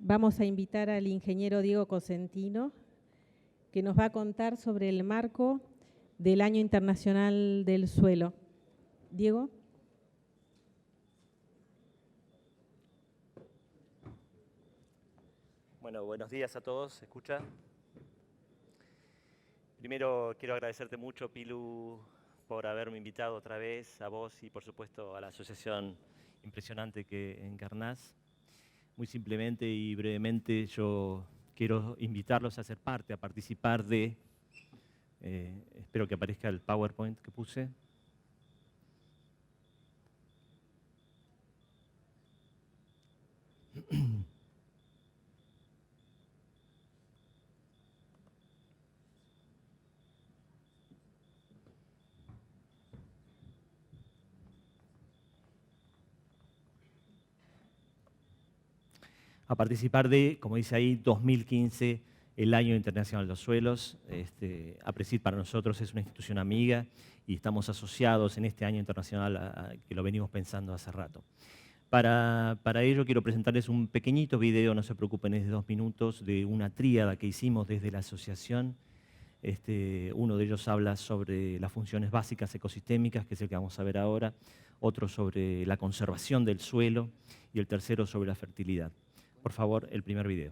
Vamos a invitar al ingeniero Diego Cosentino, que nos va a contar sobre el marco del Año Internacional del Suelo. Diego. Bueno, buenos días a todos, ¿se escucha? Primero quiero agradecerte mucho, Pilu, por haberme invitado otra vez, a vos y por supuesto a la asociación impresionante que encarnás. Muy simplemente y brevemente yo quiero invitarlos a ser parte, a participar de, espero que aparezca el PowerPoint que puse. A participar de, como dice ahí, 2015, el Año Internacional de los Suelos. APRESID para nosotros es una institución amiga y estamos asociados en este Año Internacional que lo venimos pensando hace rato. Para ello quiero presentarles un pequeñito video, no se preocupen, es de 2 minutos, de una tríada que hicimos desde la asociación. Uno de ellos habla sobre las funciones básicas ecosistémicas, que es el que vamos a ver ahora, otro sobre la conservación del suelo y el tercero sobre la fertilidad. Por favor, el primer video.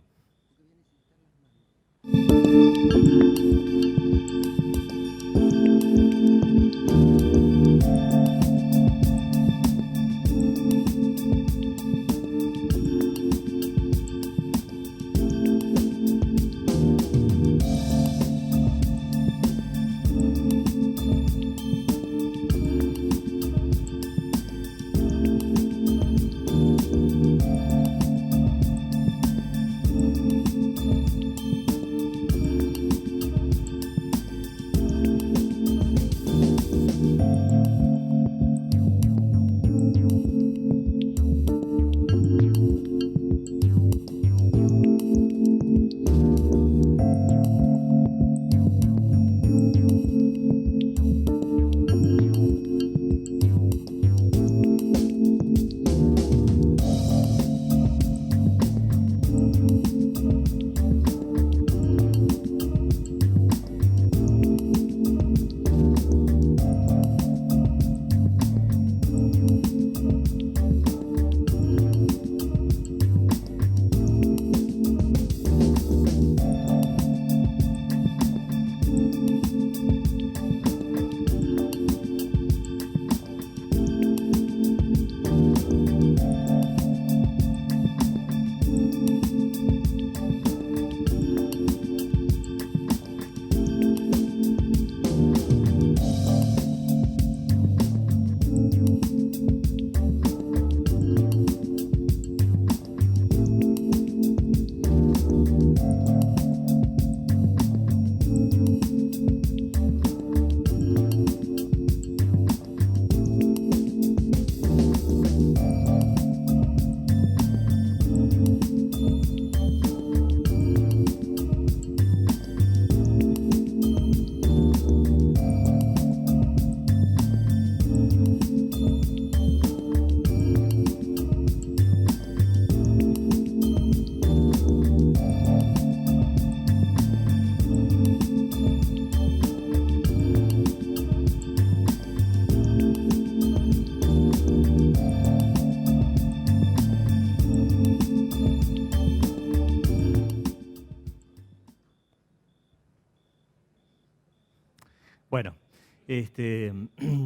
Bueno,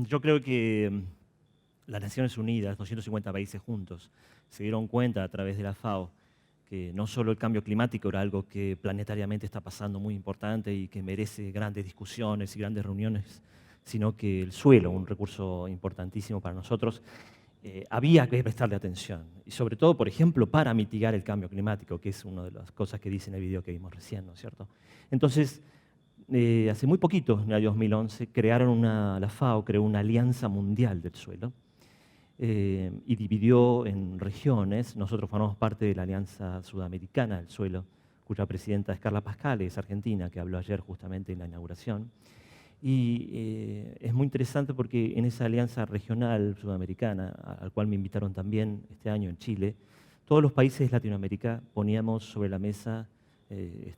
yo creo que las Naciones Unidas, 250 países juntos, se dieron cuenta a través de la FAO que no solo el cambio climático era algo que planetariamente está pasando muy importante y que merece grandes discusiones y grandes reuniones, sino que el suelo, un recurso importantísimo para nosotros, había que prestarle atención. Y sobre todo, por ejemplo, para mitigar el cambio climático, que es una de las cosas que dice en el video que vimos recién, ¿no es cierto? Entonces, hace muy poquito, en el año 2011, la FAO creó una alianza mundial del suelo y dividió en regiones. Nosotros formamos parte de la Alianza Sudamericana del Suelo, cuya presidenta es Carla Pascale, es argentina, que habló ayer justamente en la inauguración. Y es muy interesante porque en esa alianza regional sudamericana, al cual me invitaron también este año en Chile, todos los países de Latinoamérica poníamos sobre la mesa,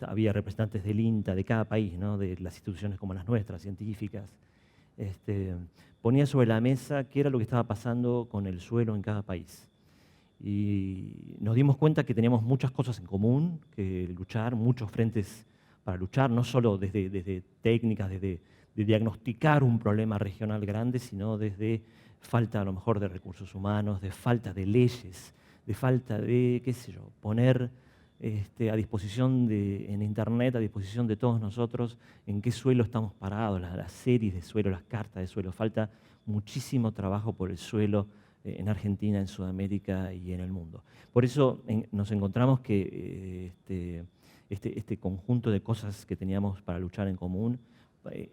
había representantes del INTA, de cada país, ¿no? De las instituciones como las nuestras, científicas, ponía sobre la mesa qué era lo que estaba pasando con el suelo en cada país. Y nos dimos cuenta que teníamos muchas cosas en común, que luchar, muchos frentes para luchar, no solo desde técnicas, desde de diagnosticar un problema regional grande, sino desde falta a lo mejor de recursos humanos, de falta de leyes, de falta de, qué sé yo, poner a disposición en Internet, a disposición de todos nosotros, en qué suelo estamos parados, las series de suelo, las cartas de suelo. Falta muchísimo trabajo por el suelo en Argentina, en Sudamérica y en el mundo. Por eso nos encontramos que este conjunto de cosas que teníamos para luchar en común,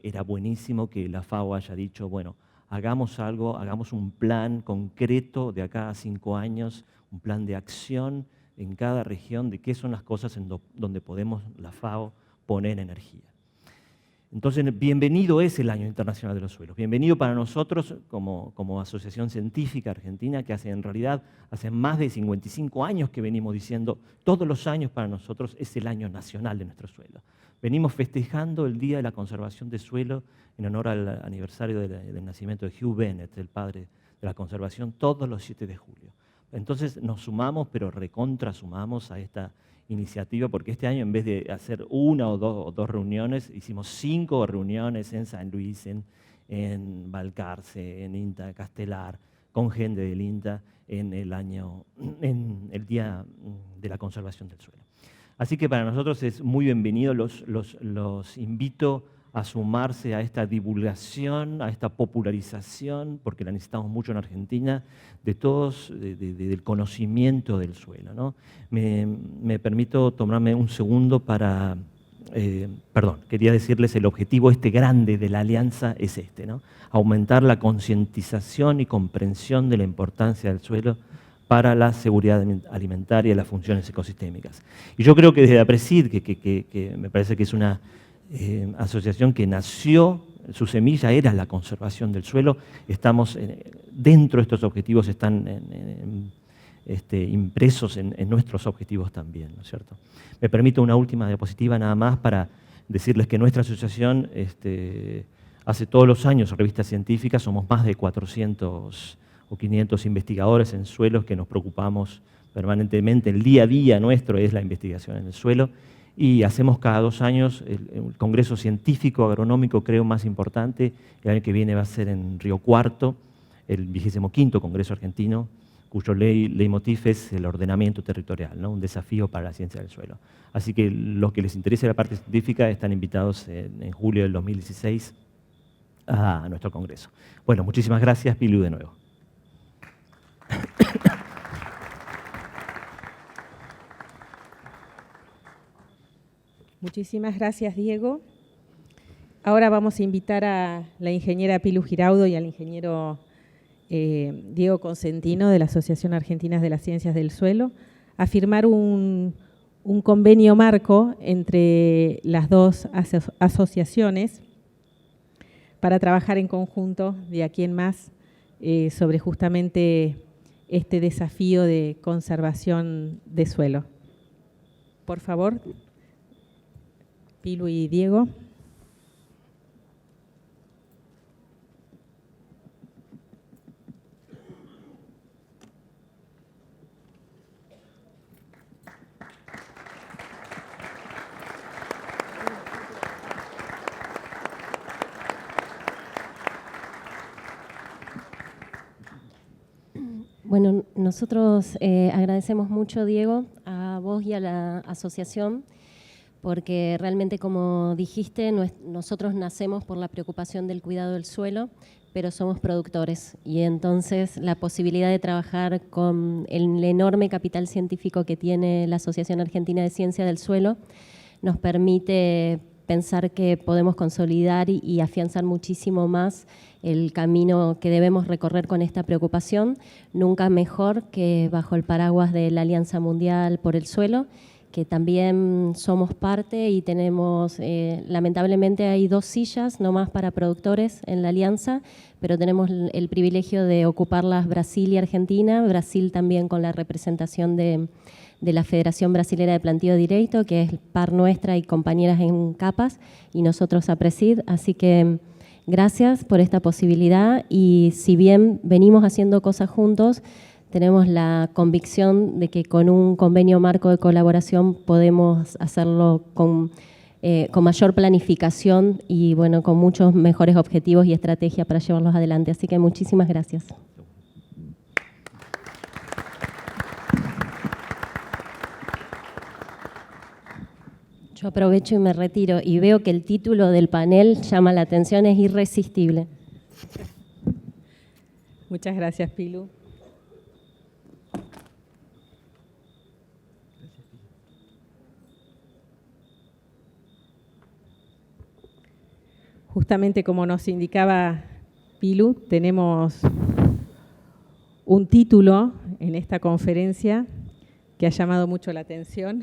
era buenísimo que la FAO haya dicho, bueno, hagamos algo, hagamos un plan concreto de acá a 5 años, un plan de acción en cada región de qué son las cosas donde podemos, la FAO, poner energía. Entonces, bienvenido es el Año Internacional de los Suelos. Bienvenido para nosotros como Asociación Científica Argentina, que hace más de 55 años que venimos diciendo, todos los años para nosotros es el Año Nacional de nuestro suelo. Venimos festejando el Día de la Conservación de Suelo en honor al aniversario del nacimiento de Hugh Bennett, el padre de la conservación, todos los 7 de julio. Entonces nos sumamos, pero recontra sumamos a esta iniciativa, porque este año en vez de hacer una o dos reuniones, hicimos 5 reuniones en San Luis, en Balcarce, en INTA Castelar, con gente del INTA en el Día de la Conservación del Suelo. Así que para nosotros es muy bienvenido, los invito a sumarse a esta divulgación, a esta popularización, porque la necesitamos mucho en Argentina, de todos, del conocimiento del suelo, ¿no? Me permito tomarme un segundo para, quería decirles el objetivo grande de la alianza es ¿no? Aumentar la concientización y comprensión de la importancia del suelo para la seguridad alimentaria y las funciones ecosistémicas. Y yo creo que desde APRESID, que me parece que es una asociación que nació, su semilla era la conservación del suelo, estamos dentro de estos objetivos, están impresos en nuestros objetivos también, ¿no es cierto? Me permito una última diapositiva nada más para decirles que nuestra asociación hace todos los años revistas científicas, somos más de 400 o 500 investigadores en suelos que nos preocupamos permanentemente, el día a día nuestro es la investigación en el suelo, y hacemos cada 2 años el Congreso Científico Agronómico, creo, más importante. El año que viene va a ser en Río Cuarto, el 25º Congreso Argentino, cuyo leitmotiv es el ordenamiento territorial, ¿no? Un desafío para la ciencia del suelo. Así que los que les interese la parte científica están invitados en julio del 2016 a nuestro Congreso. Bueno, muchísimas gracias, Pilu, de nuevo. Muchísimas gracias, Diego. Ahora vamos a invitar a la ingeniera Pilu Giraudo y al ingeniero Diego Consentino de la Asociación Argentina de las Ciencias del Suelo a firmar un convenio marco entre las dos asociaciones para trabajar en conjunto de aquí en más sobre justamente este desafío de conservación de suelo. Por favor, Pilu y Diego. Bueno, nosotros agradecemos mucho, Diego, a vos y a la asociación, porque realmente, como dijiste, nosotros nacemos por la preocupación del cuidado del suelo, pero somos productores, y entonces la posibilidad de trabajar con el enorme capital científico que tiene la Asociación Argentina de Ciencia del Suelo nos permite pensar que podemos consolidar y afianzar muchísimo más el camino que debemos recorrer con esta preocupación, nunca mejor que bajo el paraguas de la Alianza Mundial por el Suelo, que también somos parte y tenemos, lamentablemente hay 2 sillas nomás para productores en la alianza, pero tenemos el privilegio de ocuparlas Brasil y Argentina, Brasil también con la representación de la Federación Brasilera de Plantio Direito, que es par nuestra y compañeras en CAPAS, y nosotros a Presid, así que gracias por esta posibilidad y si bien venimos haciendo cosas juntos, tenemos la convicción de que con un convenio marco de colaboración podemos hacerlo con mayor planificación y bueno, con muchos mejores objetivos y estrategias para llevarlos adelante. Así que muchísimas gracias. Yo aprovecho y me retiro y veo que el título del panel llama la atención, es irresistible. Muchas gracias, Pilu. Justamente como nos indicaba Pilu, tenemos un título en esta conferencia que ha llamado mucho la atención.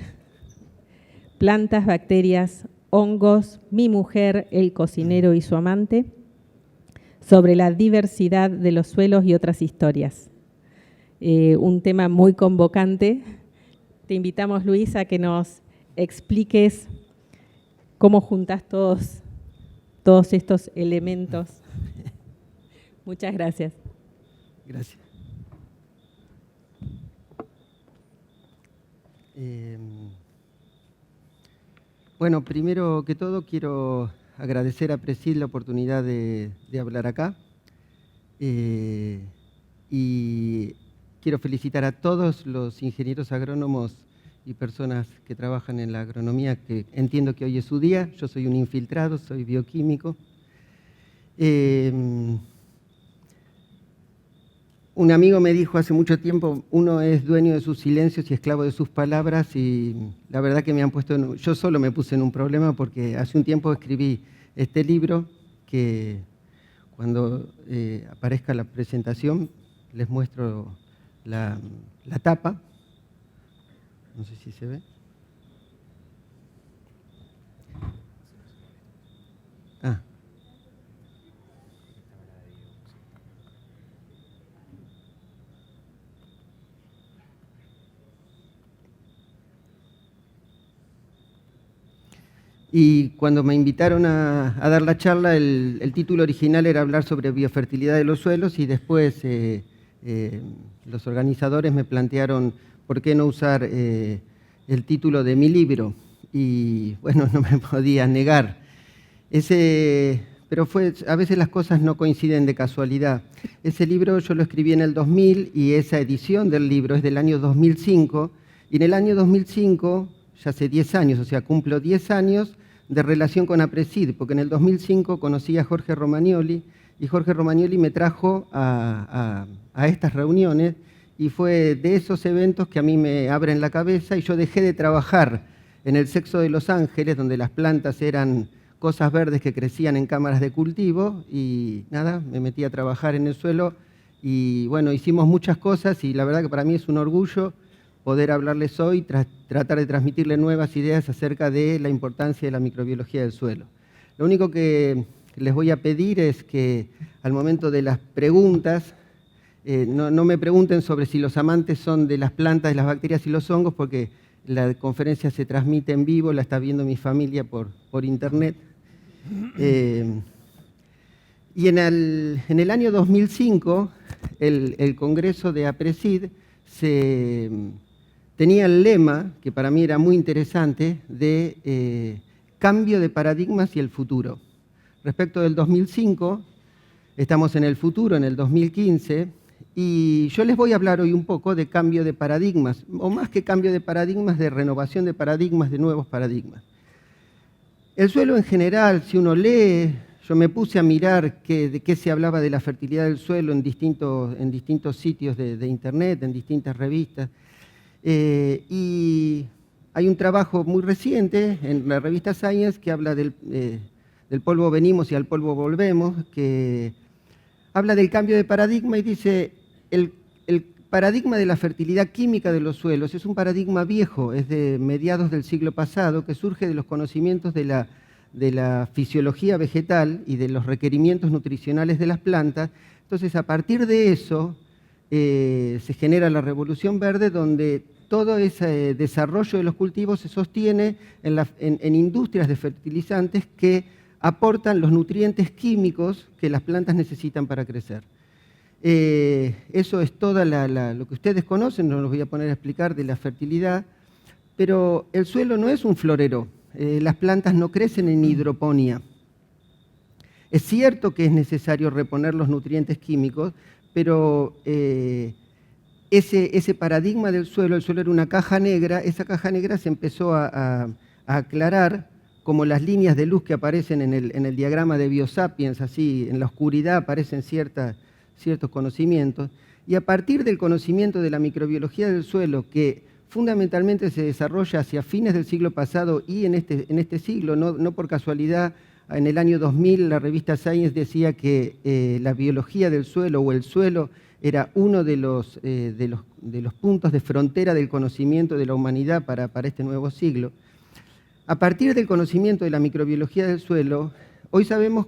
Plantas, bacterias, hongos, mi mujer, el cocinero y su amante, sobre la diversidad de los suelos y otras historias. Un tema muy convocante. Te invitamos, Luis, a que nos expliques cómo juntás todos estos elementos. Muchas gracias. Gracias. Bueno, primero que todo quiero agradecer a Presid la oportunidad de hablar acá y quiero felicitar a todos los ingenieros agrónomos y personas que trabajan en la agronomía, que entiendo que hoy es su día. Yo soy un infiltrado, soy bioquímico. Un amigo me dijo hace mucho tiempo, uno es dueño de sus silencios y esclavo de sus palabras, y la verdad que me han puesto, yo solo me puse en un problema porque hace un tiempo escribí este libro que cuando aparezca la presentación les muestro la tapa. No sé si se ve. Ah. Y cuando me invitaron a dar la charla, el título original era hablar sobre biofertilidad de los suelos y después los organizadores me plantearon por qué no usar el título de mi libro. Y bueno, no me podía negar. Pero a veces las cosas no coinciden de casualidad. Ese libro yo lo escribí en el 2000 y esa edición del libro es del año 2005. Y en el año 2005, ya hace 10 años, o sea, cumplo 10 años de relación con APRESID, porque en el 2005 conocí a Jorge Romagnoli y Jorge Romagnoli me trajo a estas reuniones y fue de esos eventos que a mí me abren la cabeza y yo dejé de trabajar en el sexo de Los Ángeles, donde las plantas eran cosas verdes que crecían en cámaras de cultivo y nada, me metí a trabajar en el suelo y bueno, hicimos muchas cosas y la verdad que para mí es un orgullo poder hablarles hoy, tratar de transmitirles nuevas ideas acerca de la importancia de la microbiología del suelo. Lo único que les voy a pedir es que al momento de las preguntas, no me pregunten sobre si los amantes son de las plantas, de las bacterias y los hongos, porque la conferencia se transmite en vivo, la está viendo mi familia por internet. Y en el año 2005, el Congreso de APRESID tenía el lema, que para mí era muy interesante, de cambio de paradigmas y el futuro. Respecto del 2005, estamos en el futuro, en el 2015, y yo les voy a hablar hoy un poco de cambio de paradigmas, o más que cambio de paradigmas, de renovación de paradigmas, de nuevos paradigmas. El suelo en general, si uno lee, yo me puse a mirar de qué se hablaba de la fertilidad del suelo en distintos sitios de internet, en distintas revistas, y hay un trabajo muy reciente en la revista Science que habla del polvo venimos y al polvo volvemos, que habla del cambio de paradigma y dice el paradigma de la fertilidad química de los suelos es un paradigma viejo, es de mediados del siglo pasado, que surge de los conocimientos de la fisiología vegetal y de los requerimientos nutricionales de las plantas. Entonces, a partir de eso, se genera la Revolución Verde, donde todo ese desarrollo de los cultivos se sostiene en industrias de fertilizantes que aportan los nutrientes químicos que las plantas necesitan para crecer. Eso es todo lo que ustedes conocen, no los voy a poner a explicar de la fertilidad, pero el suelo no es un florero, las plantas no crecen en hidroponía. Es cierto que es necesario reponer los nutrientes químicos, pero ese paradigma del suelo, el suelo era una caja negra, esa caja negra se empezó a aclarar como las líneas de luz que aparecen en el diagrama de Biosapiens, así en la oscuridad aparecen ciertos conocimientos, y a partir del conocimiento de la microbiología del suelo, que fundamentalmente se desarrolla hacia fines del siglo pasado y en este siglo, no por casualidad, en el año 2000 la revista Science decía que la biología del suelo o el suelo era uno de los puntos de frontera del conocimiento de la humanidad para este nuevo siglo. A partir del conocimiento de la microbiología del suelo, hoy sabemos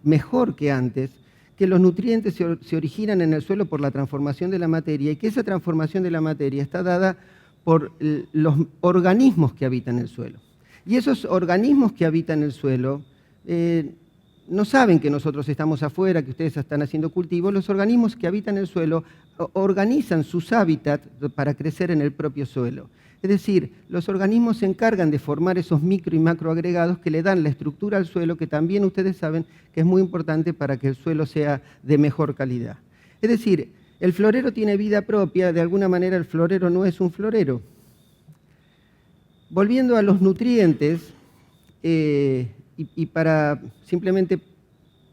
mejor que antes que los nutrientes se originan en el suelo por la transformación de la materia y que esa transformación de la materia está dada por los organismos que habitan el suelo. Y esos organismos que habitan el suelo no saben que nosotros estamos afuera, que ustedes están haciendo cultivos. Los organismos que habitan el suelo organizan sus hábitats para crecer en el propio suelo. Es decir, los organismos se encargan de formar esos micro y macroagregados que le dan la estructura al suelo, que también ustedes saben que es muy importante para que el suelo sea de mejor calidad. Es decir, el florero tiene vida propia, de alguna manera el florero no es un florero. Volviendo a los nutrientes, y para simplemente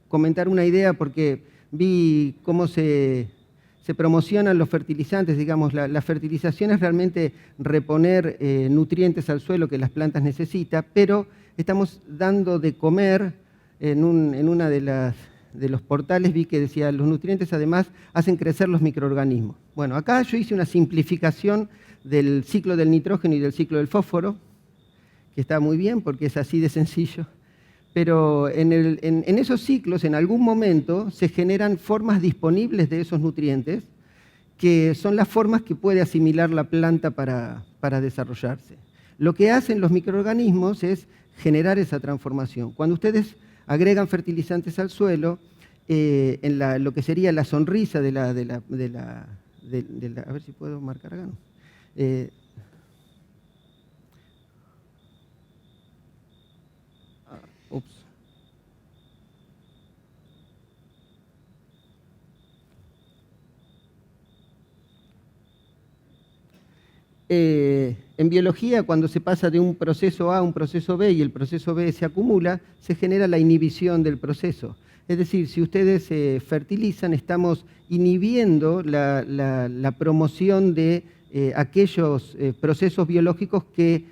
comentar una idea, porque vi cómo se promocionan los fertilizantes, digamos, la fertilización es realmente reponer nutrientes al suelo que las plantas necesitan, pero estamos dando de comer, en una de los portales vi que decía, los nutrientes además hacen crecer los microorganismos. Bueno, acá yo hice una simplificación del ciclo del nitrógeno y del ciclo del fósforo, que está muy bien porque es así de sencillo, pero en esos ciclos, en algún momento, se generan formas disponibles de esos nutrientes, que son las formas que puede asimilar la planta para desarrollarse. Lo que hacen los microorganismos es generar esa transformación. Cuando ustedes agregan fertilizantes al suelo, en lo que sería la sonrisa a ver si puedo marcar acá, ¿no? En biología, cuando se pasa de un proceso A a un proceso B y el proceso B se acumula, se genera la inhibición del proceso. Es decir, si ustedes fertilizan, estamos inhibiendo la promoción de aquellos procesos biológicos que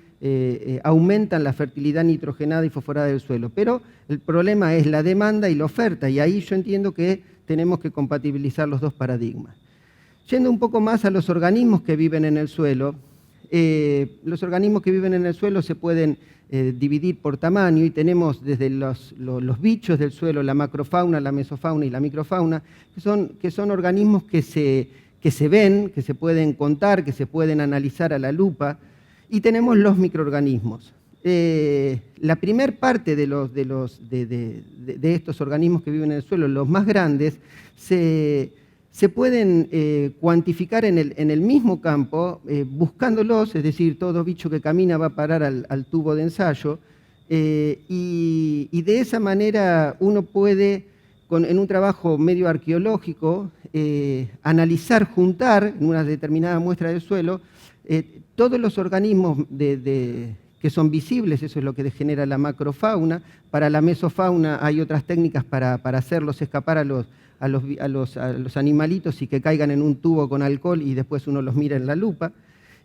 aumentan la fertilidad nitrogenada y fosforada del suelo. Pero el problema es la demanda y la oferta, y ahí yo entiendo que tenemos que compatibilizar los dos paradigmas. Yendo un poco más a los organismos que viven en el suelo, los organismos que viven en el suelo se pueden dividir por tamaño, y tenemos desde los bichos del suelo, la macrofauna, la mesofauna y la microfauna, que son organismos que se ven, que se pueden contar, que se pueden analizar a la lupa, y tenemos los microorganismos. La primer parte de estos organismos que viven en el suelo, los más grandes, se pueden cuantificar en el mismo campo, buscándolos, es decir, todo bicho que camina va a parar al tubo de ensayo, y de esa manera uno puede, en un trabajo medio arqueológico, analizar, juntar en una determinada muestra del suelo, todos los organismos que son visibles, eso es lo que genera la macrofauna. Para la mesofauna hay otras técnicas para hacerlos escapar a los animalitos y que caigan en un tubo con alcohol y después uno los mira en la lupa.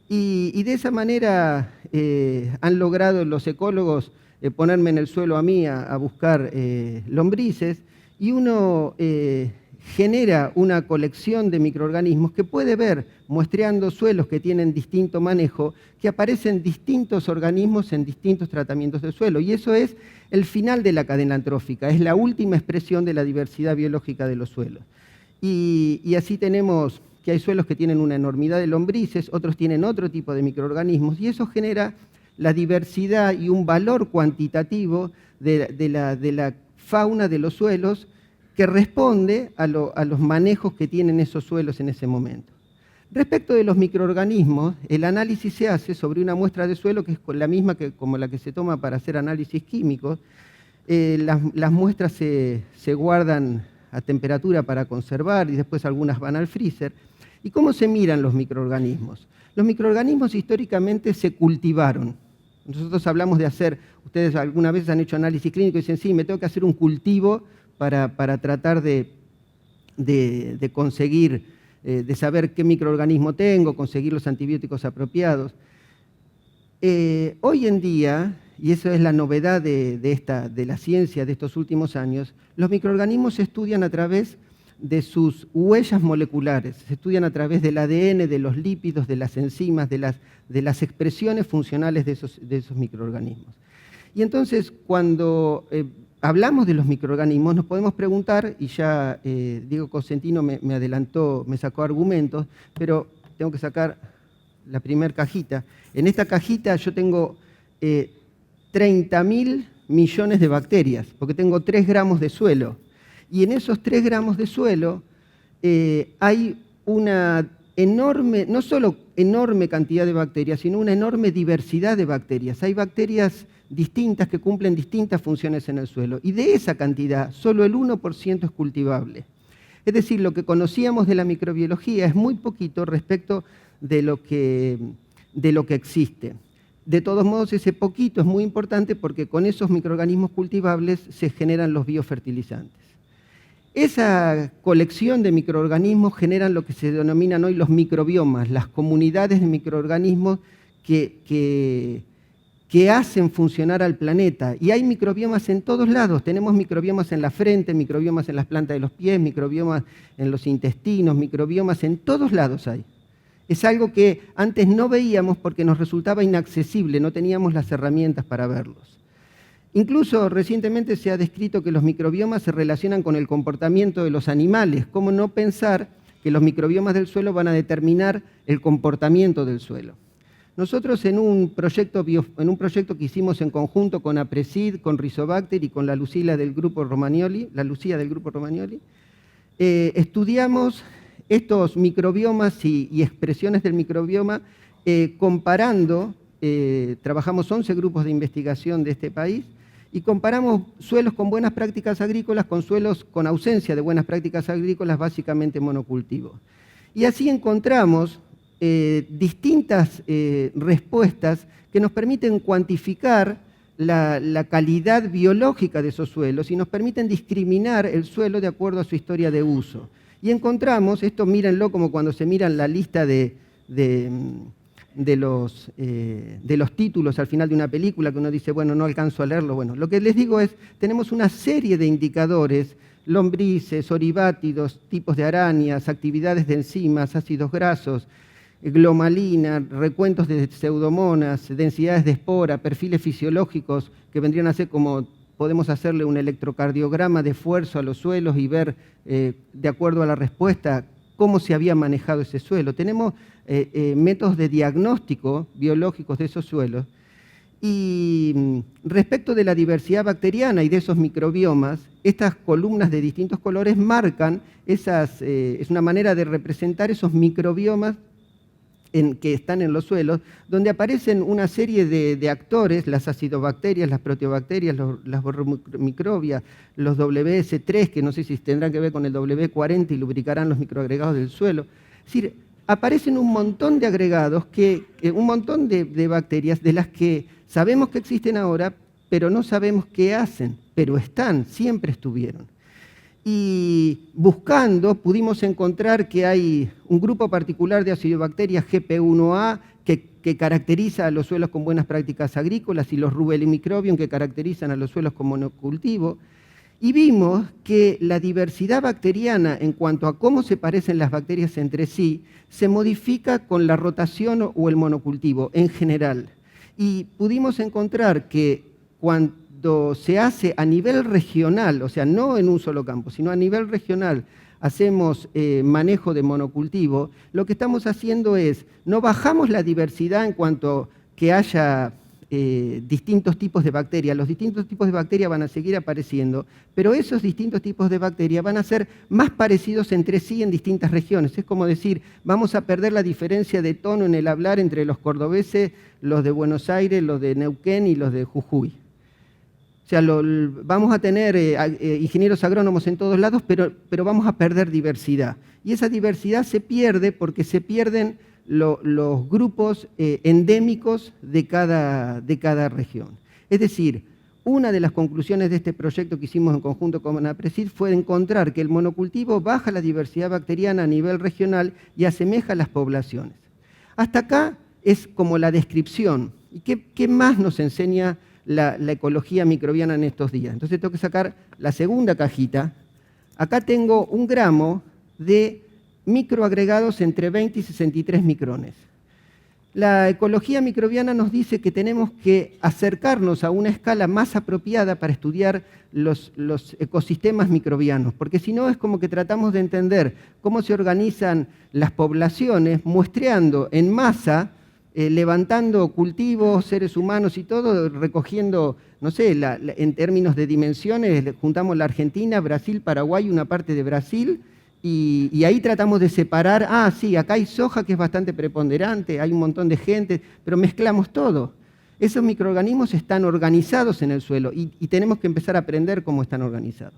Y de esa manera han logrado los ecólogos ponerme en el suelo a mí a buscar lombrices, y uno genera una colección de microorganismos que puede ver, muestreando suelos que tienen distinto manejo, que aparecen distintos organismos en distintos tratamientos del suelo. Y eso es el final de la cadena antrófica, es la última expresión de la diversidad biológica de los suelos. Y así tenemos que hay suelos que tienen una enormidad de lombrices, otros tienen otro tipo de microorganismos, y eso genera la diversidad y un valor cuantitativo de la fauna de los suelos que responde a los manejos que tienen esos suelos en ese momento. Respecto de los microorganismos, el análisis se hace sobre una muestra de suelo que es la misma como la que se toma para hacer análisis químicos. Las muestras se guardan a temperatura para conservar y después algunas van al freezer. ¿Y cómo se miran los microorganismos? Los microorganismos históricamente se cultivaron. Nosotros hablamos de hacer, ustedes alguna vez han hecho análisis clínico y dicen, sí, me tengo que hacer un cultivo para tratar de conseguir, de saber qué microorganismo tengo, conseguir los antibióticos apropiados. Hoy en día, y eso es la novedad de la ciencia de estos últimos años, los microorganismos se estudian a través de sus huellas moleculares, se estudian a través del ADN, de los lípidos, de las enzimas, de las expresiones funcionales de esos microorganismos. Y entonces, cuando hablamos de los microorganismos, nos podemos preguntar, y ya Diego Cosentino me adelantó, me sacó argumentos, pero tengo que sacar la primera cajita. En esta cajita yo tengo 30.000 millones de bacterias, porque tengo 3 gramos de suelo. Y en esos 3 gramos de suelo hay una enorme, no solo enorme cantidad de bacterias, sino una enorme diversidad de bacterias. Hay bacterias distintas que cumplen distintas funciones en el suelo. Y de esa cantidad, solo el 1% es cultivable. Es decir, lo que conocíamos de la microbiología es muy poquito respecto de lo que existe. De todos modos, ese poquito es muy importante porque con esos microorganismos cultivables se generan los biofertilizantes. Esa colección de microorganismos generan lo que se denominan hoy los microbiomas, las comunidades de microorganismos que hacen funcionar al planeta. Y hay microbiomas en todos lados. Tenemos microbiomas en la frente, microbiomas en las plantas de los pies, microbiomas en los intestinos, microbiomas en todos lados hay. Es algo que antes no veíamos porque nos resultaba inaccesible, no teníamos las herramientas para verlos. Incluso recientemente se ha descrito que los microbiomas se relacionan con el comportamiento de los animales. ¿Cómo no pensar que los microbiomas del suelo van a determinar el comportamiento del suelo? Nosotros en un proyecto que hicimos en conjunto con APRESID, con Rizobacter y con la Lucía del grupo Romagnoli, estudiamos estos microbiomas y expresiones del microbioma comparando, trabajamos 11 grupos de investigación de este país, y comparamos suelos con buenas prácticas agrícolas con suelos con ausencia de buenas prácticas agrícolas, básicamente monocultivo. Y así encontramos distintas respuestas que nos permiten cuantificar la calidad biológica de esos suelos y nos permiten discriminar el suelo de acuerdo a su historia de uso. Y encontramos, esto mírenlo como cuando se miran la lista de los títulos al final de una película, que uno dice, bueno, no alcanzo a leerlo. Bueno, lo que les digo es, tenemos una serie de indicadores, lombrices, oribátidos, tipos de arañas, actividades de enzimas, ácidos grasos, glomalina, recuentos de pseudomonas, densidades de espora, perfiles fisiológicos que vendrían a ser como podemos hacerle un electrocardiograma de esfuerzo a los suelos y ver, de acuerdo a la respuesta, cómo se había manejado ese suelo. Tenemos métodos de diagnóstico biológicos de esos suelos. Y respecto de la diversidad bacteriana y de esos microbiomas, estas columnas de distintos colores marcan es una manera de representar esos microbiomas que están en los suelos, donde aparecen una serie de actores, las acidobacterias, las proteobacterias, las borromicrobias, los WS3, que no sé si tendrán que ver con el W40 y lubricarán los microagregados del suelo. Es decir, aparecen un montón de agregados, un montón de bacterias de las que sabemos que existen ahora, pero no sabemos qué hacen, pero están, siempre estuvieron. Y buscando pudimos encontrar que hay un grupo particular de acidobacterias GP1A que caracteriza a los suelos con buenas prácticas agrícolas y los Rubellimicrobium que caracterizan a los suelos con monocultivo. Y vimos que la diversidad bacteriana en cuanto a cómo se parecen las bacterias entre sí se modifica con la rotación o el monocultivo en general. Y pudimos encontrar que cuando se hace a nivel regional, o sea, no en un solo campo, sino a nivel regional, hacemos manejo de monocultivo, lo que estamos haciendo es, no bajamos la diversidad en cuanto que haya distintos tipos de bacterias. Los distintos tipos de bacterias van a seguir apareciendo, pero esos distintos tipos de bacterias van a ser más parecidos entre sí en distintas regiones. Es como decir, vamos a perder la diferencia de tono en el hablar entre los cordobeses, los de Buenos Aires, los de Neuquén y los de Jujuy. O sea, vamos a tener ingenieros agrónomos en todos lados, pero vamos a perder diversidad. Y esa diversidad se pierde porque se pierden los grupos endémicos de cada región. Es decir, una de las conclusiones de este proyecto que hicimos en conjunto con APRESID fue encontrar que el monocultivo baja la diversidad bacteriana a nivel regional y asemeja las poblaciones. Hasta acá es como la descripción. ¿Y qué más nos enseña la ecología microbiana en estos días? Entonces tengo que sacar la segunda cajita. Acá tengo 1 gramo de microagregados entre 20 y 63 micrones. La ecología microbiana nos dice que tenemos que acercarnos a una escala más apropiada para estudiar los ecosistemas microbianos, porque si no es como que tratamos de entender cómo se organizan las poblaciones, muestreando en masa, levantando cultivos, seres humanos y todo, recogiendo, no sé, en términos de dimensiones, juntamos la Argentina, Brasil, Paraguay, una parte de Brasil, y ahí tratamos de separar, sí, acá hay soja que es bastante preponderante, hay un montón de gente, pero mezclamos todo. Esos microorganismos están organizados en el suelo y tenemos que empezar a aprender cómo están organizados.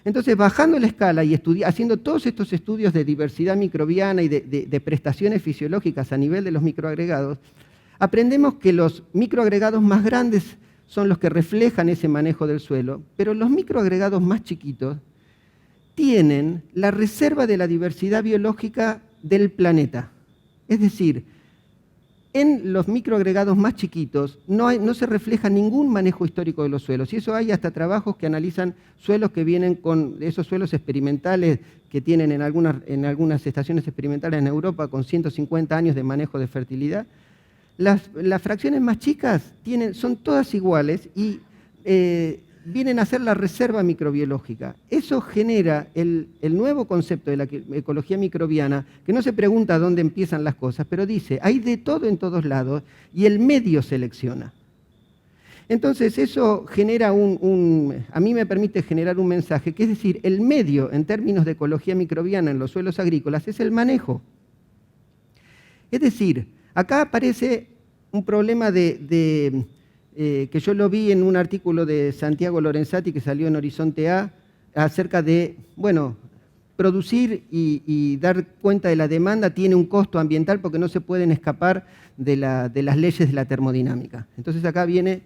Entonces, bajando la escala y haciendo todos estos estudios de diversidad microbiana y de prestaciones fisiológicas a nivel de los microagregados, aprendemos que los microagregados más grandes son los que reflejan ese manejo del suelo, pero los microagregados más chiquitos tienen la reserva de la diversidad biológica del planeta. Es decir, en los microagregados más chiquitos no se refleja ningún manejo histórico de los suelos. Y eso hay hasta trabajos que analizan suelos que vienen con esos suelos experimentales que tienen en algunas estaciones experimentales en Europa con 150 años de manejo de fertilidad. Las fracciones más chicas son todas iguales y vienen a ser la reserva microbiológica. Eso genera el nuevo concepto de la ecología microbiana, que no se pregunta dónde empiezan las cosas, pero dice, hay de todo en todos lados y el medio selecciona. Entonces eso genera a mí me permite generar un mensaje, que es decir, el medio en términos de ecología microbiana en los suelos agrícolas es el manejo. Es decir, acá aparece un problema que yo lo vi en un artículo de Santiago Lorenzati que salió en Horizonte A, acerca de, producir y dar cuenta de la demanda tiene un costo ambiental porque no se pueden escapar de las leyes de la termodinámica. Entonces acá viene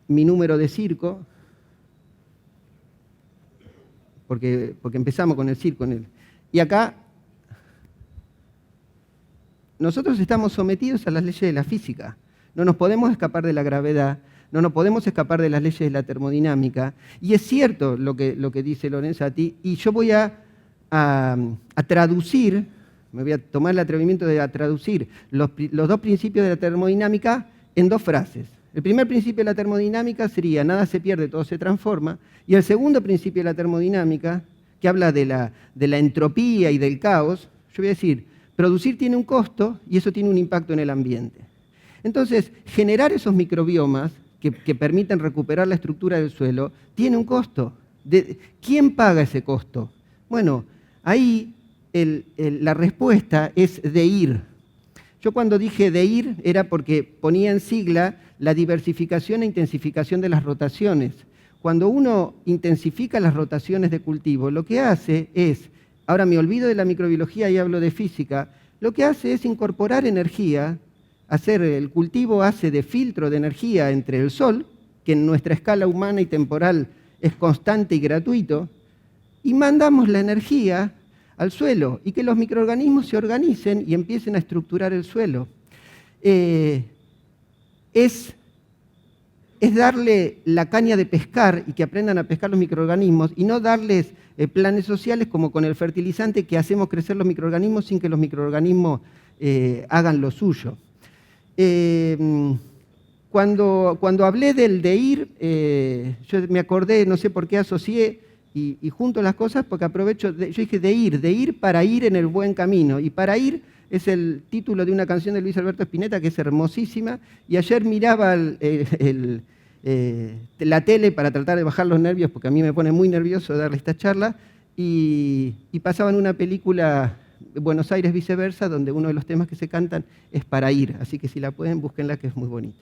mi número de circo, porque empezamos con el circo. Y acá nosotros estamos sometidos a las leyes de la física. No nos podemos escapar de la gravedad, no nos podemos escapar de las leyes de la termodinámica. Y es cierto lo que dice Lorenzati, y yo voy a traducir, me voy a tomar el atrevimiento de traducir los 2 principios de la termodinámica en 2 frases. El primer principio de la termodinámica sería, nada se pierde, todo se transforma. Y el segundo principio de la termodinámica, que habla de la entropía y del caos, yo voy a decir, producir tiene un costo y eso tiene un impacto en el ambiente. Entonces, generar esos microbiomas que permiten recuperar la estructura del suelo tiene un costo. ¿Quién paga ese costo? Bueno, ahí la respuesta es DEIR. Yo cuando dije DEIR era porque ponía en sigla la diversificación e intensificación de las rotaciones. Cuando uno intensifica las rotaciones de cultivo, lo que hace es, ahora me olvido de la microbiología y hablo de física, lo que hace es incorporar energía. El cultivo hace de filtro de energía entre el sol, que en nuestra escala humana y temporal es constante y gratuito, y mandamos la energía al suelo y que los microorganismos se organicen y empiecen a estructurar el suelo. Es es darle la caña de pescar y que aprendan a pescar los microorganismos y no darles planes sociales como con el fertilizante que hacemos crecer los microorganismos sin que los microorganismos hagan lo suyo. Cuando hablé del de ir, yo me acordé, no sé por qué asocié y junto las cosas porque aprovecho, yo dije de ir para ir en el buen camino. Y para ir es el título de una canción de Luis Alberto Spinetta que es hermosísima. Y ayer miraba la tele para tratar de bajar los nervios porque a mí me pone muy nervioso darle esta charla y pasaban una película Buenos Aires viceversa donde uno de los temas que se cantan es Para ir. Así que si la pueden, búsquenla que es muy bonita.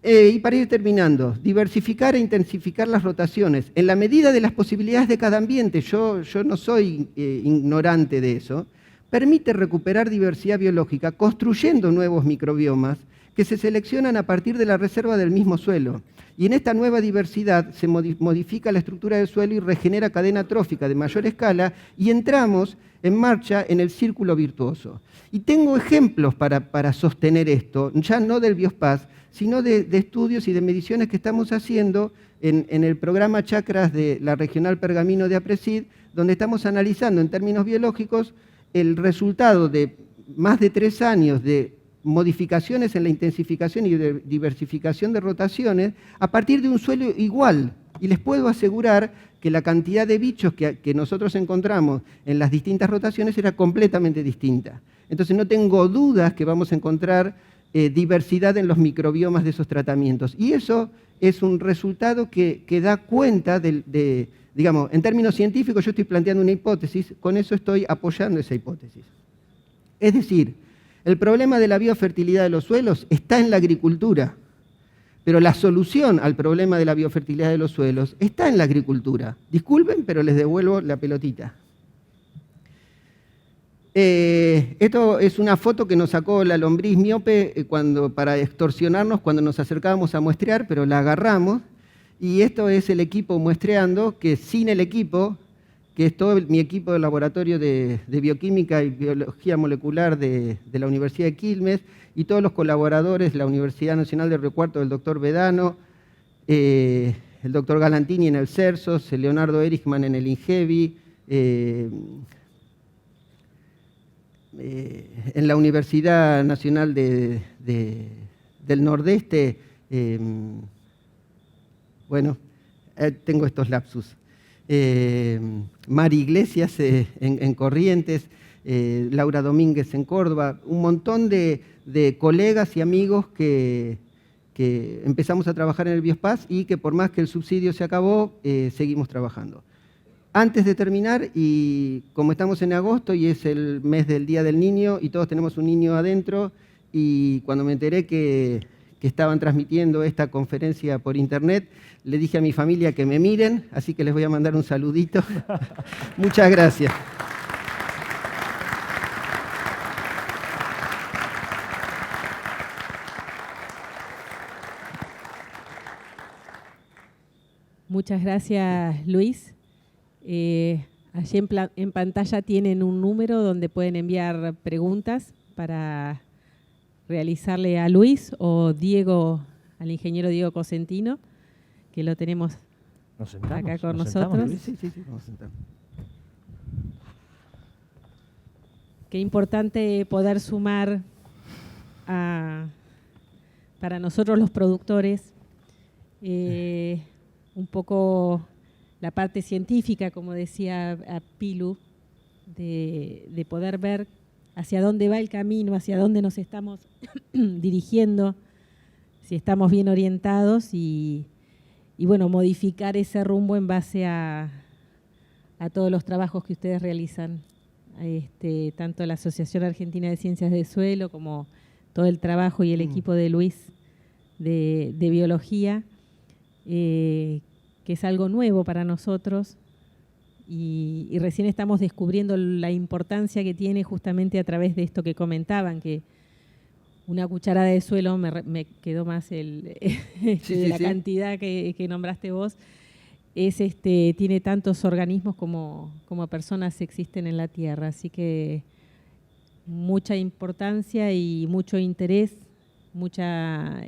Y para ir terminando, diversificar e intensificar las rotaciones. En la medida de las posibilidades de cada ambiente, yo no soy ignorante de eso, permite recuperar diversidad biológica construyendo nuevos microbiomas que se seleccionan a partir de la reserva del mismo suelo. Y en esta nueva diversidad se modifica la estructura del suelo y regenera cadena trófica de mayor escala y entramos en marcha en el círculo virtuoso. Y tengo ejemplos para sostener esto, ya no del Biospaz, sino de estudios y de mediciones que estamos haciendo en el programa Chacras de la Regional Pergamino de APRESID, donde estamos analizando en términos biológicos el resultado de más de 3 años de modificaciones en la intensificación y de diversificación de rotaciones a partir de un suelo igual. Y les puedo asegurar que la cantidad de bichos que nosotros encontramos en las distintas rotaciones era completamente distinta. Entonces no tengo dudas que vamos a encontrar diversidad en los microbiomas de esos tratamientos. Y eso es un resultado que da cuenta digamos, en términos científicos yo estoy planteando una hipótesis, con eso estoy apoyando esa hipótesis. Es decir, el problema de la biofertilidad de los suelos está en la agricultura, pero la solución al problema de la biofertilidad de los suelos está en la agricultura. Disculpen, pero les devuelvo la pelotita. Esto es una foto que nos sacó la lombriz miope para extorsionarnos cuando nos acercábamos a muestrear, pero la agarramos. Y esto es el equipo muestreando, que sin el equipo, que es todo mi equipo de laboratorio de bioquímica y biología molecular de la Universidad de Quilmes, y todos los colaboradores de la Universidad Nacional de Río Cuarto, del doctor Vedano, el doctor Galantini en el CERSOS, el Leonardo Erichman en el INGEBI, en la Universidad Nacional del Nordeste, tengo estos lapsus. Mari Iglesias en Corrientes, Laura Domínguez en Córdoba, un montón de colegas y amigos que empezamos a trabajar en el Biospaz y que por más que el subsidio se acabó, seguimos trabajando. Antes de terminar, y como estamos en agosto y es el mes del Día del Niño y todos tenemos un niño adentro, y cuando me enteré que estaban transmitiendo esta conferencia por internet, le dije a mi familia que me miren, así que les voy a mandar un saludito. Muchas gracias. Muchas gracias, Luis. Allí en pantalla tienen un número donde pueden enviar preguntas para realizarle a Luis o Diego, al ingeniero Diego Cosentino, que lo tenemos acá con nosotros. Sí, vamos a sentar. Qué importante poder sumar para nosotros los productores un poco la parte científica, como decía a Pilu, de poder ver hacia dónde va el camino, hacia dónde nos estamos dirigiendo, si estamos bien orientados y bueno, modificar ese rumbo en base a todos los trabajos que ustedes realizan, tanto la Asociación Argentina de Ciencias del Suelo como todo el trabajo y el equipo de Luis de biología, que es algo nuevo para nosotros y recién estamos descubriendo la importancia que tiene justamente a través de esto que comentaban, que una cucharada de suelo, me quedó más la cantidad que nombraste vos, tiene tantos organismos como personas existen en la Tierra, así que mucha importancia y mucho interés, mucha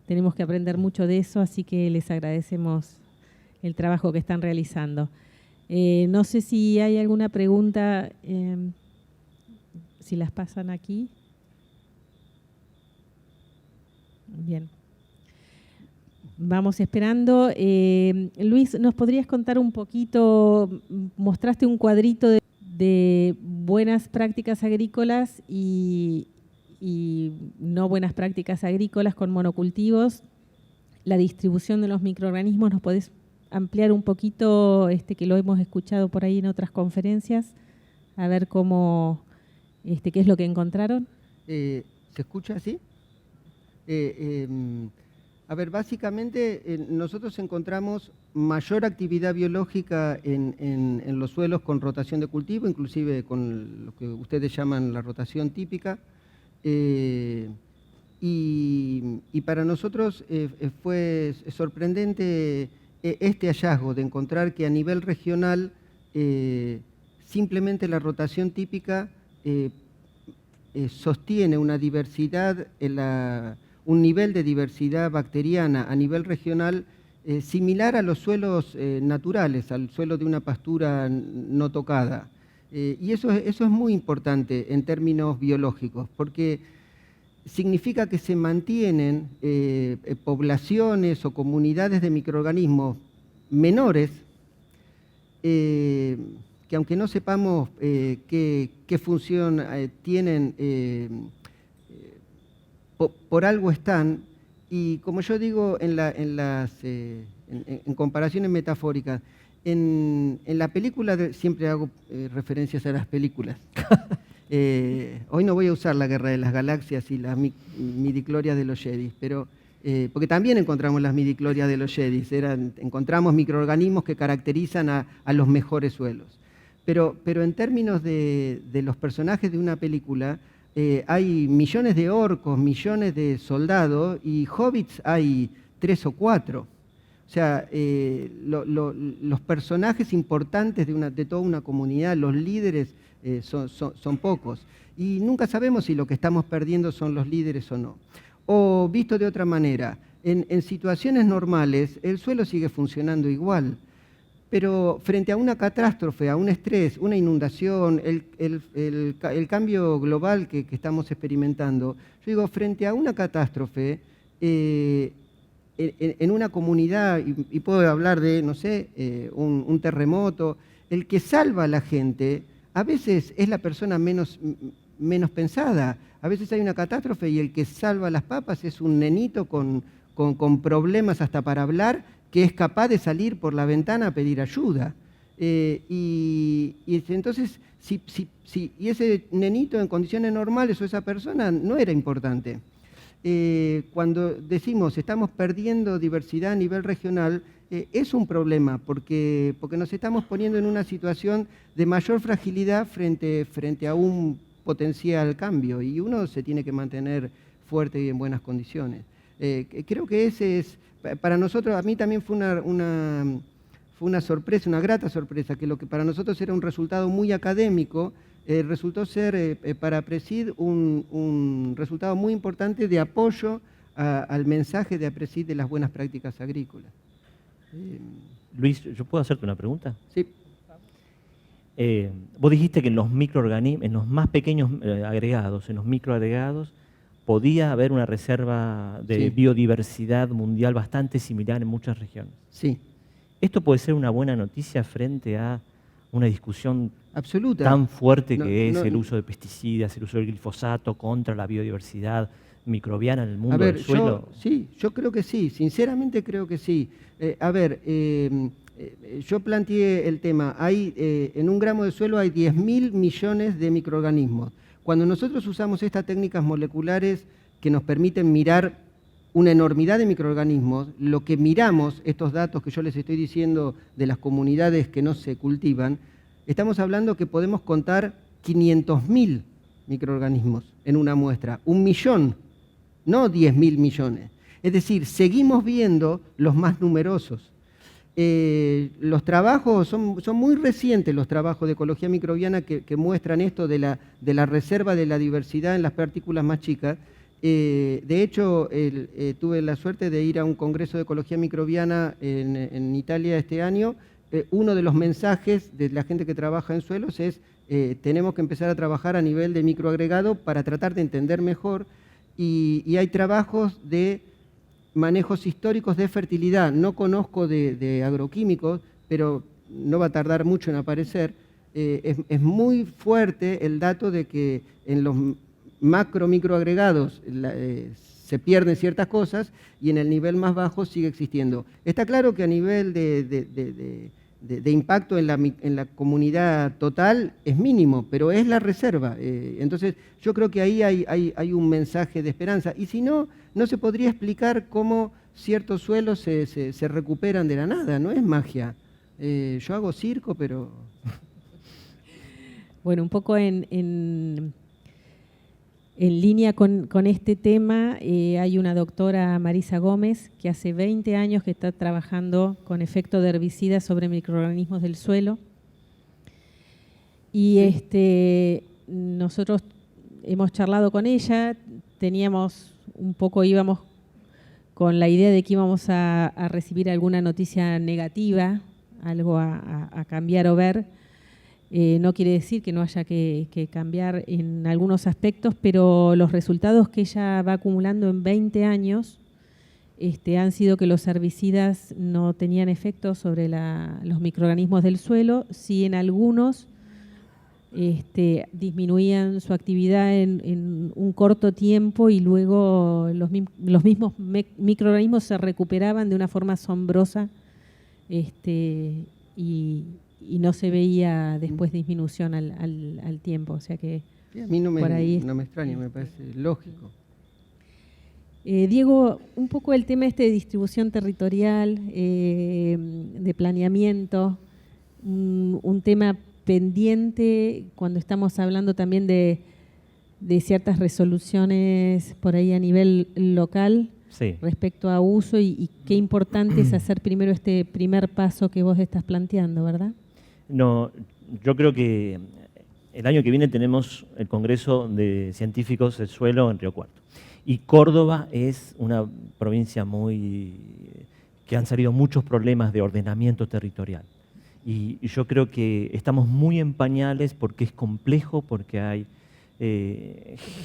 tenemos que aprender mucho de eso, así que les agradecemos el trabajo que están realizando. No sé si hay alguna pregunta, si las pasan aquí. Bien. Vamos esperando. Luis, ¿nos podrías contar un poquito? Mostraste un cuadrito de buenas prácticas agrícolas y no buenas prácticas agrícolas con monocultivos. La distribución de los microorganismos, ¿nos podés ampliar un poquito, que lo hemos escuchado por ahí en otras conferencias? A ver cómo, qué es lo que encontraron. ¿Se escucha así? A ver, básicamente nosotros encontramos mayor actividad biológica en los suelos con rotación de cultivo, inclusive con lo que ustedes llaman la rotación típica. Y para nosotros fue sorprendente este hallazgo de encontrar que a nivel regional simplemente la rotación típica sostiene una diversidad, un nivel de diversidad bacteriana a nivel regional similar a los suelos naturales, al suelo de una pastura no tocada. Y eso es muy importante en términos biológicos, porque significa que se mantienen poblaciones o comunidades de microorganismos menores que aunque no sepamos qué función tienen, por algo están, y como yo digo en comparaciones metafóricas, en la película, siempre hago referencias a las películas. Hoy no voy a usar la Guerra de las Galaxias y las midiclorias de los Jedis, pero porque también encontramos las midiclorias de los Jedis, encontramos microorganismos que caracterizan a los mejores suelos. Pero en términos de los personajes de una película, hay millones de orcos, millones de soldados, y hobbits hay 3 o 4. O sea, los personajes importantes de toda una comunidad, los líderes, son pocos. Y nunca sabemos si lo que estamos perdiendo son los líderes o no. O visto de otra manera, en situaciones normales el suelo sigue funcionando igual, pero frente a una catástrofe, a un estrés, una inundación, el cambio global que estamos experimentando, yo digo, frente a una catástrofe, en una comunidad, y puedo hablar de, no sé, un terremoto, el que salva a la gente a veces es la persona menos pensada. A veces hay una catástrofe y el que salva las papas es un nenito con problemas hasta para hablar, que es capaz de salir por la ventana a pedir ayuda. Y entonces, y ese nenito en condiciones normales o esa persona no era importante. Cuando decimos estamos perdiendo diversidad a nivel regional, es un problema porque nos estamos poniendo en una situación de mayor fragilidad frente a un potencial cambio, y uno se tiene que mantener fuerte y en buenas condiciones. Creo que ese es, para nosotros, a mí también fue una sorpresa, una grata sorpresa, que lo que para nosotros era un resultado muy académico, resultó ser para APRESID un resultado muy importante de apoyo al mensaje de APRESID de las buenas prácticas agrícolas. Luis, ¿yo puedo hacerte una pregunta? Sí. Vos dijiste que en los microorganismos, en los más pequeños agregados, en los microagregados, podía haber una reserva de biodiversidad mundial bastante similar en muchas regiones. Sí. ¿Esto puede ser una buena noticia frente a una discusión absoluta tan fuerte que es el uso de pesticidas, el uso del glifosato contra la biodiversidad microbiana en el mundo del suelo? Yo creo que sí, sinceramente creo que sí. Yo planteé el tema, en un gramo de suelo hay 10.000 millones de microorganismos. Cuando nosotros usamos estas técnicas moleculares que nos permiten mirar una enormidad de microorganismos, lo que miramos, estos datos que yo les estoy diciendo de las comunidades que no se cultivan, estamos hablando que podemos contar 500.000 microorganismos en una muestra, 1 millón, no 10.000 millones. Es decir, seguimos viendo los más numerosos. Los trabajos son muy recientes, los trabajos de ecología microbiana que muestran esto de la reserva de la diversidad en las partículas más chicas, De hecho, tuve la suerte de ir a un congreso de ecología microbiana en Italia este año. Uno de los mensajes de la gente que trabaja en suelos es tenemos que empezar a trabajar a nivel de microagregado para tratar de entender mejor, y hay trabajos de manejos históricos de fertilidad. No conozco de agroquímicos, pero no va a tardar mucho en aparecer. Es muy fuerte el dato de que en los microagregados se pierden ciertas cosas y en el nivel más bajo sigue existiendo. Está claro que a nivel de impacto en la comunidad total es mínimo, pero es la reserva. Entonces yo creo que ahí hay un mensaje de esperanza. Y si no, no se podría explicar cómo ciertos suelos se recuperan de la nada, no es magia. Yo hago circo, pero... Bueno, un poco en línea con este tema, hay una doctora, Marisa Gómez, que hace 20 años que está trabajando con efecto de herbicidas sobre microorganismos del suelo. Y nosotros hemos charlado con ella, íbamos con la idea de que íbamos a recibir alguna noticia negativa, algo a cambiar o ver. No quiere decir que no haya que cambiar en algunos aspectos, pero los resultados que ella va acumulando en 20 años han sido que los herbicidas no tenían efecto sobre los microorganismos del suelo, sí en algunos disminuían su actividad en un corto tiempo y luego los mismos microorganismos se recuperaban de una forma asombrosa y no se veía después disminución al tiempo, o sea que sí, a mí no me extraña, me parece lógico. Diego, un poco el tema de distribución territorial, de planeamiento, un tema pendiente cuando estamos hablando también de ciertas resoluciones por ahí a nivel local. Sí. Respecto a uso y qué importante es hacer primero este primer paso que vos estás planteando, ¿verdad? No, yo creo que el año que viene tenemos el Congreso de Científicos del Suelo en Río Cuarto. Y Córdoba es una provincia que han salido muchos problemas de ordenamiento territorial. Y yo creo que estamos muy en pañales porque es complejo, porque hay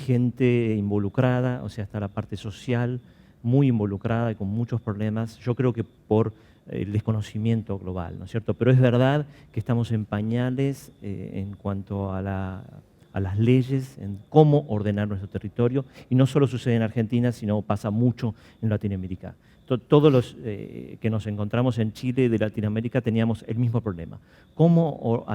gente involucrada, o sea, está la parte social muy involucrada y con muchos problemas. Yo creo que por el desconocimiento global, ¿no es cierto? Pero es verdad que estamos en pañales en cuanto a las leyes, en cómo ordenar nuestro territorio, y no solo sucede en Argentina, sino pasa mucho en Latinoamérica. Todos los que nos encontramos en Chile y de Latinoamérica teníamos el mismo problema. ¿Cómo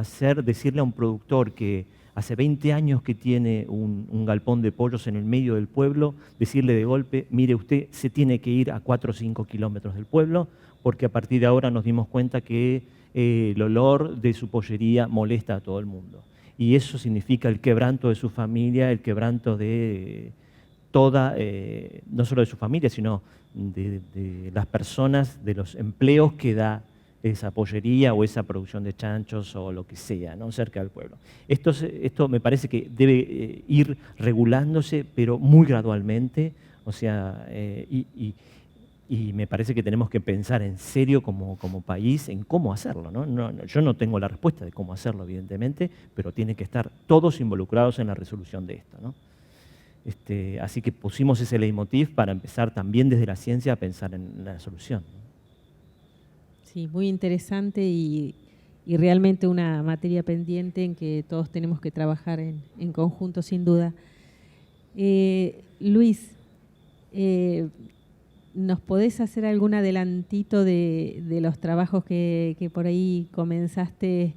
decirle a un productor que hace 20 años que tiene un galpón de pollos en el medio del pueblo, decirle de golpe, mire usted, se tiene que ir a 4 o 5 kilómetros del pueblo, porque a partir de ahora nos dimos cuenta que el olor de su pollería molesta a todo el mundo? Y eso significa el quebranto de su familia, el quebranto de toda, no solo de su familia, sino de las personas, de los empleos que da esa pollería o esa producción de chanchos o lo que sea, ¿no?, cerca del pueblo. Esto me parece que debe ir regulándose, pero muy gradualmente, o sea, y me parece que tenemos que pensar en serio como país en cómo hacerlo, ¿no? Yo no tengo la respuesta de cómo hacerlo, evidentemente, pero tienen que estar todos involucrados en la resolución de esto, ¿no? Así que pusimos ese leitmotiv para empezar también desde la ciencia a pensar en la solución, ¿no? Sí, muy interesante y realmente una materia pendiente en que todos tenemos que trabajar en conjunto, sin duda. Luis, ¿nos podés hacer algún adelantito de los trabajos que por ahí comenzaste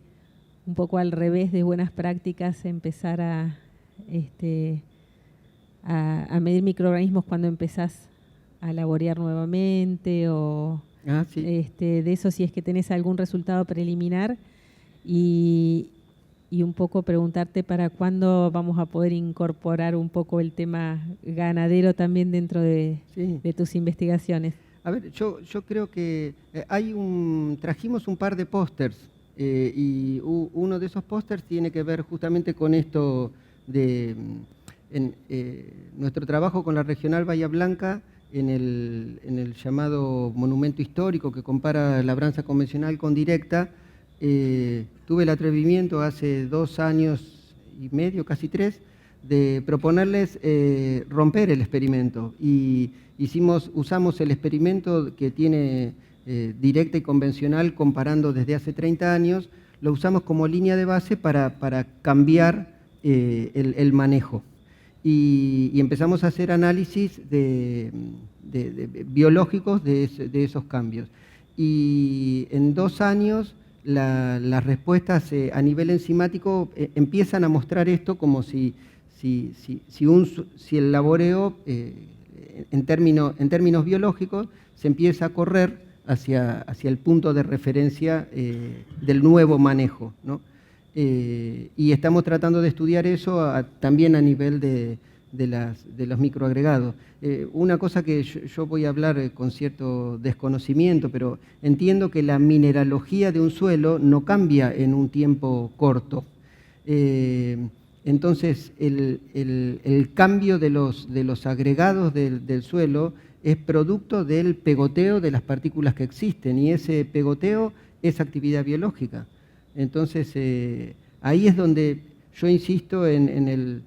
un poco al revés de buenas prácticas, empezar a medir microorganismos cuando empezás a laborear nuevamente o Sí. de eso, si es que tenés algún resultado preliminar y un poco preguntarte para cuándo vamos a poder incorporar un poco el tema ganadero también dentro de tus investigaciones? A ver, yo creo que trajimos un par de pósters y uno de esos pósters tiene que ver justamente con esto de nuestro trabajo con la Regional Bahía Blanca en el llamado monumento histórico que compara labranza convencional con directa, tuve el atrevimiento hace 2 años y medio, casi 3, de proponerles romper el experimento. Y usamos el experimento que tiene directa y convencional comparando desde hace 30 años, lo usamos como línea de base para cambiar el manejo. Y empezamos a hacer análisis biológicos de esos cambios. Y en 2 años las respuestas a nivel enzimático empiezan a mostrar esto como si el laboreo en términos biológicos se empieza a correr hacia el punto de referencia del nuevo manejo, ¿no? Y estamos tratando de estudiar eso también a nivel de los microagregados. Una cosa que yo voy a hablar con cierto desconocimiento, pero entiendo que la mineralogía de un suelo no cambia en un tiempo corto. Entonces, el cambio de los agregados del suelo es producto del pegoteo de las partículas que existen, y ese pegoteo es actividad biológica. Entonces, ahí es donde yo insisto en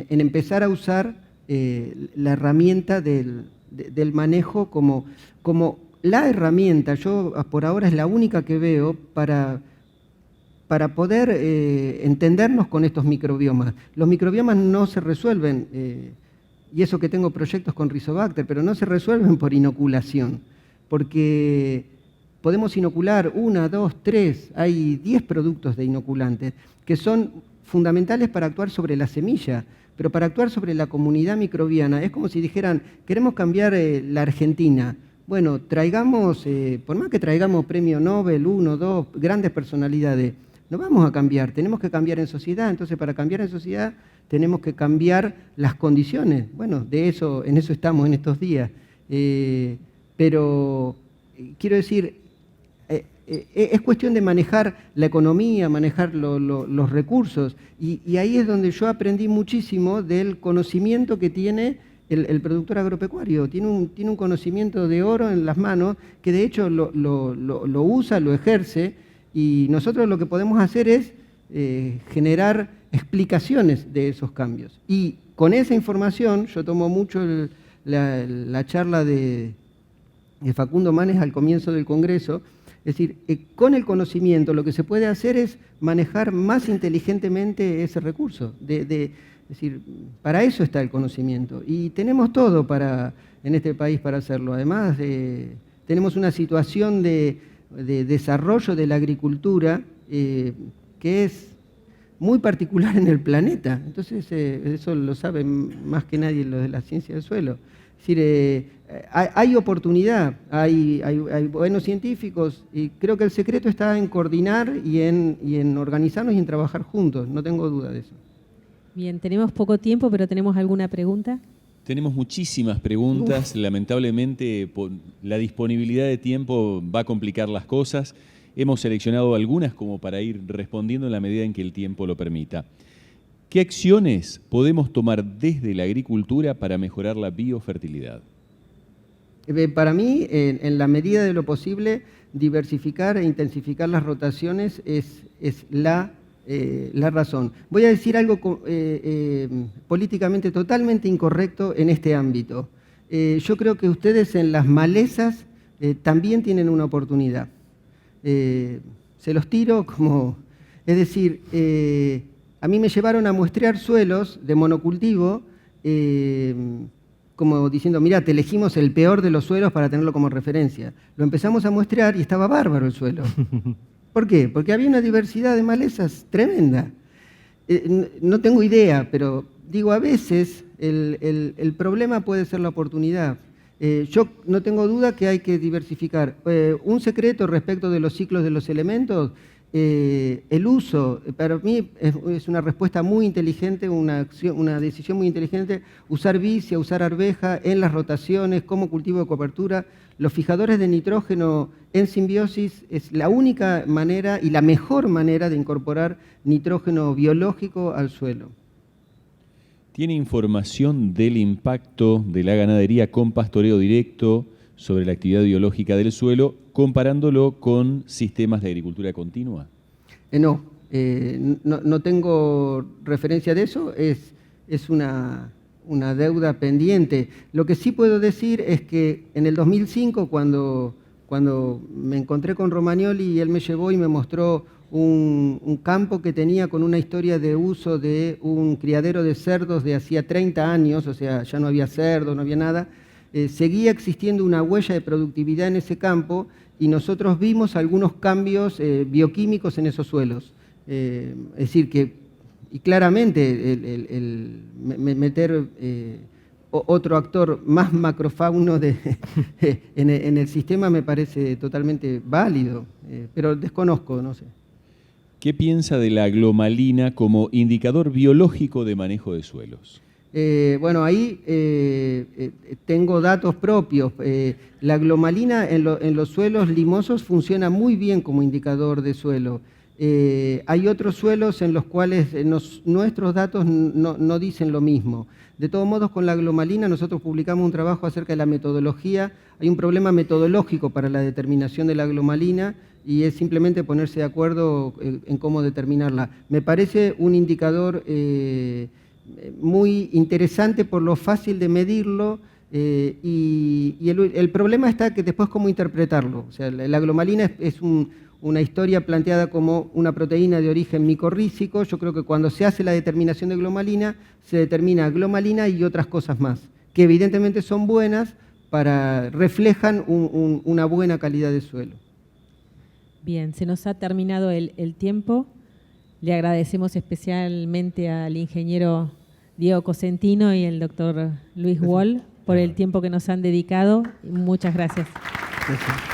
empezar a usar la herramienta del manejo como la herramienta. Yo por ahora es la única que veo para poder entendernos con estos microbiomas. Los microbiomas no se resuelven, y eso que tengo proyectos con Rizobacter, pero no se resuelven por inoculación, porque podemos inocular 1, 2, 3, hay 10 productos de inoculantes que son fundamentales para actuar sobre la semilla, pero para actuar sobre la comunidad microbiana es como si dijeran, queremos cambiar la Argentina. Bueno, traigamos, por más que traigamos premio Nobel, 1, 2, grandes personalidades, no vamos a cambiar, tenemos que cambiar en sociedad. Entonces, para cambiar en sociedad tenemos que cambiar las condiciones. Bueno, en eso estamos en estos días. Pero quiero decir, es cuestión de manejar la economía, manejar los recursos, y ahí es donde yo aprendí muchísimo del conocimiento que tiene el productor agropecuario. Tiene un conocimiento de oro en las manos que de hecho lo usa, lo ejerce, y nosotros lo que podemos hacer es generar explicaciones de esos cambios. Y con esa información, yo tomo mucho la charla de Facundo Manes al comienzo del Congreso. Es decir, con el conocimiento lo que se puede hacer es manejar más inteligentemente ese recurso. Es decir, para eso está el conocimiento. Y tenemos todo en este país para hacerlo. Además, tenemos una situación de desarrollo de la agricultura que es muy particular en el planeta. Entonces, eso lo saben más que nadie los de la ciencia del suelo. Es decir, hay oportunidad, hay buenos científicos, y creo que el secreto está en coordinar y en organizarnos y en trabajar juntos, no tengo duda de eso. Bien, tenemos poco tiempo, pero ¿tenemos alguna pregunta? Tenemos muchísimas preguntas. Lamentablemente, la disponibilidad de tiempo va a complicar las cosas. Hemos seleccionado algunas como para ir respondiendo en la medida en que el tiempo lo permita. ¿Qué acciones podemos tomar desde la agricultura para mejorar la biofertilidad? Para mí, en la medida de lo posible, diversificar e intensificar las rotaciones es la razón. Voy a decir algo políticamente totalmente incorrecto en este ámbito. Yo creo que ustedes en las malezas también tienen una oportunidad. Se los tiro como... Es decir, a mí me llevaron a muestrear suelos de monocultivo, como diciendo, mira, te elegimos el peor de los suelos para tenerlo como referencia. Lo empezamos a muestrear y estaba bárbaro el suelo. ¿Por qué? Porque había una diversidad de malezas tremenda. No tengo idea, pero digo, a veces el problema puede ser la oportunidad. Yo no tengo duda que hay que diversificar. Un secreto respecto de los ciclos de los elementos, el uso, para mí es una respuesta muy inteligente, una decisión muy inteligente, usar vicia, usar arveja en las rotaciones como cultivo de cobertura. Los fijadores de nitrógeno en simbiosis es la única manera y la mejor manera de incorporar nitrógeno biológico al suelo. ¿Tiene información del impacto de la ganadería con pastoreo directo sobre la actividad biológica del suelo, comparándolo con sistemas de agricultura continua? No tengo referencia de eso, es una deuda pendiente. Lo que sí puedo decir es que en el 2005, cuando me encontré con Romagnoli y él me llevó y me mostró un campo que tenía con una historia de uso de un criadero de cerdos de hacía 30 años, o sea, ya no había cerdos, no había nada, seguía existiendo una huella de productividad en ese campo y nosotros vimos algunos cambios bioquímicos en esos suelos. Es decir, que y claramente meter otro actor más macrofauno en el sistema me parece totalmente válido, pero desconozco, no sé. ¿Qué piensa de la glomalina como indicador biológico de manejo de suelos? Bueno, ahí tengo datos propios. La glomalina en los suelos limosos funciona muy bien como indicador de suelo. Hay otros suelos en los cuales nuestros datos no dicen lo mismo. De todos modos, con la glomalina nosotros publicamos un trabajo acerca de la metodología. Hay un problema metodológico para la determinación de la glomalina y es simplemente ponerse de acuerdo en cómo determinarla. Me parece un indicador muy interesante por lo fácil de medirlo y el problema está que después cómo interpretarlo. O sea, la glomalina es una historia planteada como una proteína de origen micorrícico. Yo creo que cuando se hace la determinación de glomalina, se determina glomalina y otras cosas más, que evidentemente son buenas, reflejan una buena calidad de suelo. Bien, se nos ha terminado el tiempo. Le agradecemos especialmente al ingeniero Diego Cosentino y el doctor Luis Wall por el tiempo que nos han dedicado. Muchas gracias. Gracias.